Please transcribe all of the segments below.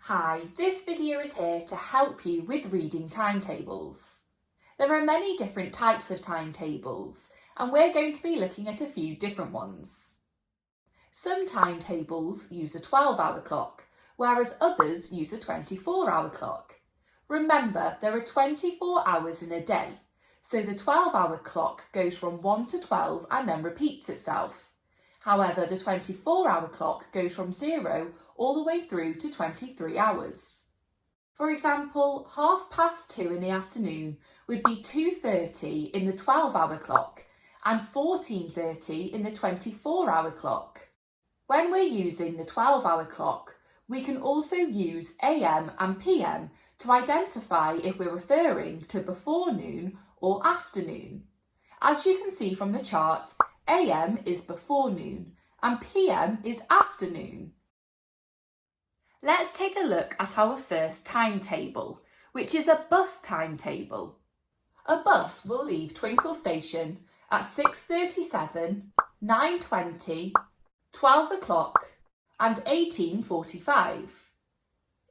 Hi, this video is here to help you with reading timetables. There are many different types of timetables, and we're going to be looking at a few different ones. Some timetables use a 12-hour clock, whereas others use a 24-hour clock. Remember, there are 24 hours in a day, so the 12-hour clock goes from 1 to 12 and then repeats itself. However, the 24-hour clock goes from 0 all the way through to 23 hours. For example, 2:30 in the afternoon would be 2:30 in the 12-hour clock and 14:30 in the 24-hour clock. When we're using the 12-hour clock, we can also use AM and PM to identify if we're referring to before noon or afternoon. As you can see from the chart, AM is before noon and PM is afternoon. Let's take a look at our first timetable, which is a bus timetable. A bus will leave Twinkl station at 6:37, 9:20, 12 o'clock and 18:45.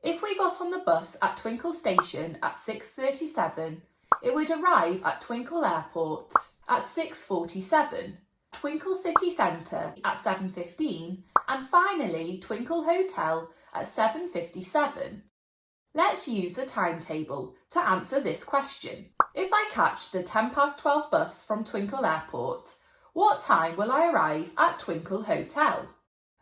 If we got on the bus at Twinkl station at 6:37, it would arrive at Twinkl Airport at 6:47, Twinkl City Centre at 7:15 and finally Twinkl Hotel at 7:57. Let's use the timetable to answer this question. If I catch the 12:10 bus from Twinkl Airport, what time will I arrive at Twinkl Hotel?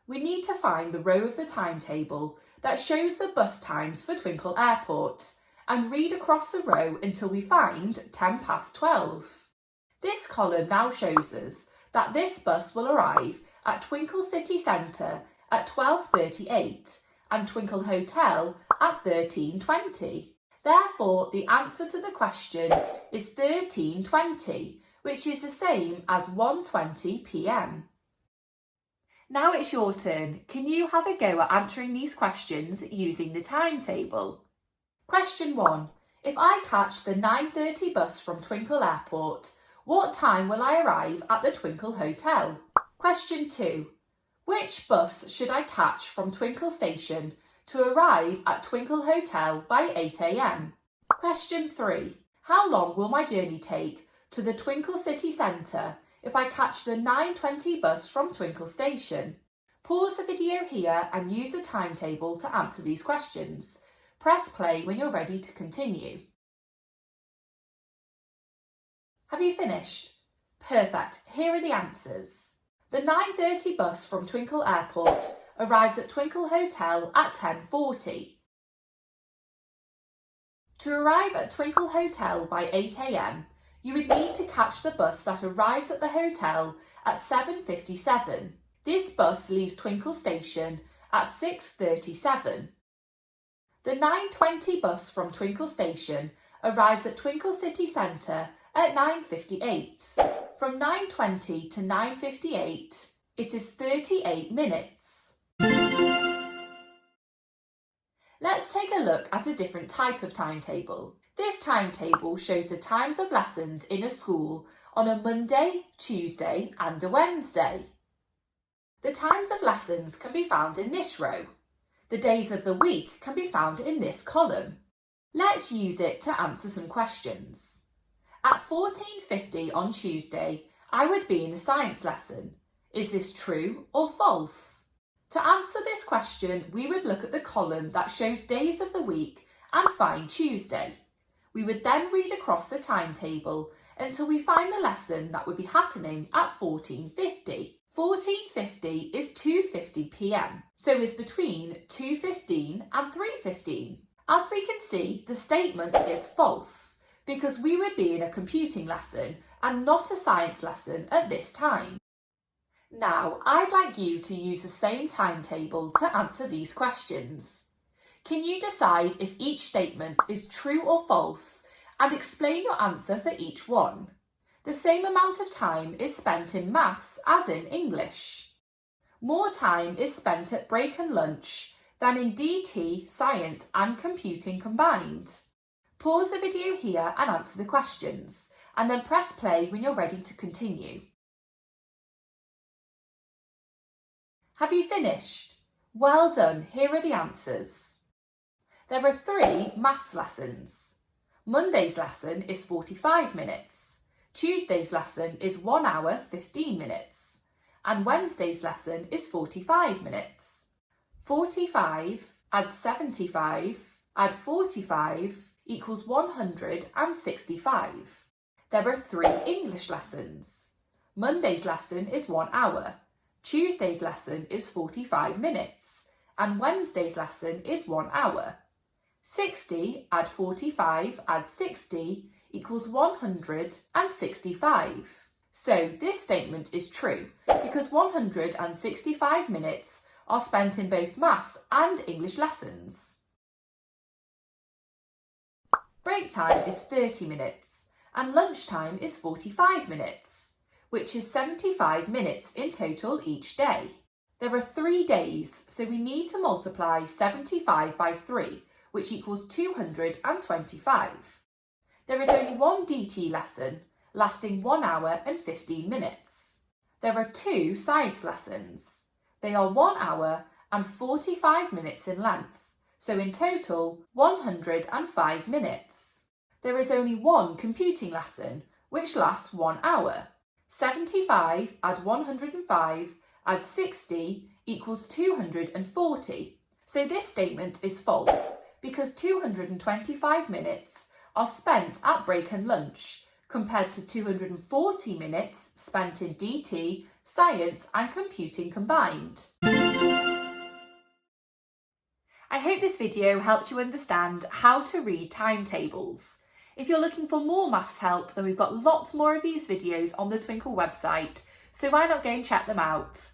We need to find the row of the timetable that shows the bus times for Twinkl Airport and read across the row until we find 12:10. This column now shows us that this bus will arrive at Twinkl City Centre at 12:38 and Twinkl Hotel at 13:20. Therefore, the answer to the question is 13:20, which is the same as 1:20 p.m. Now it's your turn. Can you have a go at answering these questions using the timetable? Question 1. If I catch the 9:30 bus from Twinkl Airport, what time will I arrive at the Twinkl Hotel? Question 2. Which bus should I catch from Twinkl Station to arrive at Twinkl Hotel by 8 a.m? Question 3. How long will my journey take to the Twinkl City Centre if I catch the 9:20 bus from Twinkl Station? Pause the video here and use the timetable to answer these questions. Press play when you're ready to continue. Have you finished? Perfect. Here are the answers. The 9:30 bus from Twinkl Airport arrives at Twinkl Hotel at 10:40. To arrive at Twinkl Hotel by 8 a.m, you would need to catch the bus that arrives at the hotel at 7:57. This bus leaves Twinkl Station at 6:37. The 9:20 bus from Twinkl Station arrives at Twinkl City Centre at 9:58. From 9:20 to 9:58, it is 38 minutes. Let's take a look at a different type of timetable. This timetable shows the times of lessons in a school on a Monday, Tuesday and a Wednesday. The times of lessons can be found in this row. The days of the week can be found in this column. Let's use it to answer some questions. At 14:50 on Tuesday, I would be in a science lesson. Is this true or false? To answer this question, we would look at the column that shows days of the week and find Tuesday. We would then read across the timetable until we find the lesson that would be happening at 14:50. 14:50 is 2:50 p.m, so is between 2:15 and 3:15. As we can see, the statement is false, because we would be in a computing lesson and not a science lesson at this time. Now, I'd like you to use the same timetable to answer these questions. Can you decide if each statement is true or false and explain your answer for each one? The same amount of time is spent in maths as in English. More time is spent at break and lunch than in DT, science and computing combined. Pause the video here and answer the questions, and then press play when you're ready to continue. Have you finished? Well done, here are the answers. There are 3 maths lessons. Monday's lesson is 45 minutes. Tuesday's lesson is 1 hour 15 minutes. And Wednesday's lesson is 45 minutes. 45 add 75 add 45 equals 165. There are 3 English lessons. Monday's lesson is 1 hour. Tuesday's lesson is 45 minutes. And Wednesday's lesson is 1 hour. 60 add 45 add 60 equals 165. So this statement is true because 165 minutes are spent in both maths and English lessons. Break time is 30 minutes and lunchtime is 45 minutes, which is 75 minutes in total each day. There are 3 days, so we need to multiply 75 by 3, which equals 225. There is only 1 DT lesson, lasting 1 hour and 15 minutes. There are 2 science lessons. They are 1 hour and 45 minutes in length, so in total 105 minutes. There is only 1 computing lesson, which lasts 1 hour. 75 add 105 add 60 equals 240. So this statement is false because 225 minutes are spent at break and lunch, compared to 240 minutes spent in DT, science and computing combined. I hope this video helped you understand how to read timetables. If you're looking for more maths help, then we've got lots more of these videos on the Twinkl website, so why not go and check them out?